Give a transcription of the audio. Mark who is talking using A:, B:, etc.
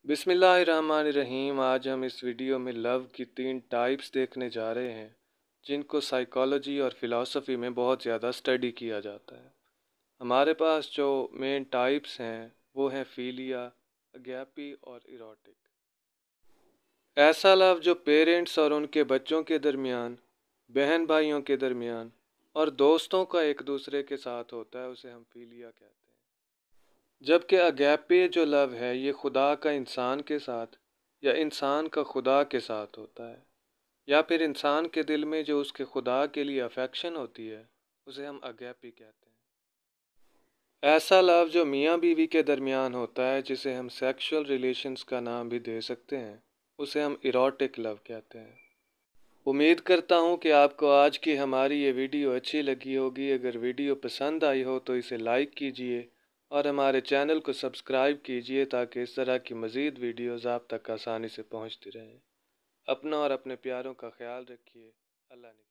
A: बिस्मिल्लाहिर्रहमानिर्रहीम। आज हम इस वीडियो में लव की 3 टाइप्स देखने जा रहे हैं जिनको साइकोलॉजी और फ़िलासफ़ी में बहुत ज़्यादा स्टडी किया जाता है। हमारे पास जो मेन टाइप्स हैं वो हैं फिलिया, अगैपी और इरोटिक। ऐसा लव जो पेरेंट्स और उनके बच्चों के दरमियान, बहन भाइयों के दरमियान और दोस्तों का एक दूसरे के साथ होता है उसे हम फिलिया कहते हैं। जबकि अगैपे जो लव है ये खुदा का इंसान के साथ या इंसान का खुदा के साथ होता है, या फिर इंसान के दिल में जो उसके खुदा के लिए अफेक्शन होती है उसे हम अगैपी कहते हैं। ऐसा लव जो मियाँ बीवी के दरमियान होता है जिसे हम सेक्सुअल रिलेशंस का नाम भी दे सकते हैं उसे हम इरोटिक लव कहते हैं। उम्मीद करता हूँ कि आपको आज की हमारी ये वीडियो अच्छी लगी होगी। अगर वीडियो पसंद आई हो तो इसे लाइक कीजिए और हमारे चैनल को सब्सक्राइब कीजिए ताकि इस तरह की मज़ीद वीडियोज़ आप तक आसानी से पहुँचती रहें। अपना और अपने प्यारों का ख्याल रखिए। अल्लाह ने